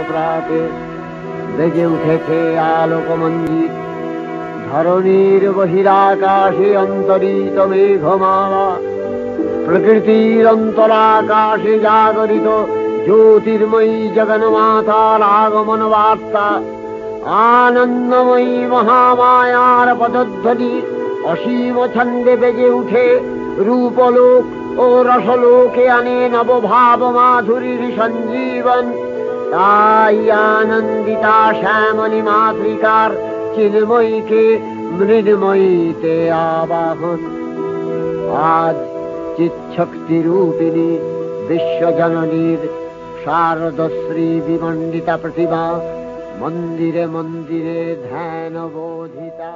প্রাতে বেজে উঠেছে আলোক মঞ্জির। ধরণীর বহিরাকাশে অন্তরিত মেঘমালা, প্রকৃতির অন্তরাকাশে জাগরিত জ্যোতির্ময়ী জগন্মাতার আগমন বার্তা। আনন্দময়ী মহামায়ার পদধ্বনি অসীম ছন্দে বেজে উঠে রূপলোক ও রসলোকে আনে নবভাব মাধুরীর সঞ্জীবন। তাই আনন্দিতা শ্যামলী মাতৃকার চিন্ময়ীকে মৃন্ময়ীতে আবাহন। আজ চিৎশক্তি রূপিণী বিশ্বজননীর শারদশ্রী বিমণ্ডিতা প্রতিমা মন্দিরে মন্দিরে ধ্যান বোধিতা।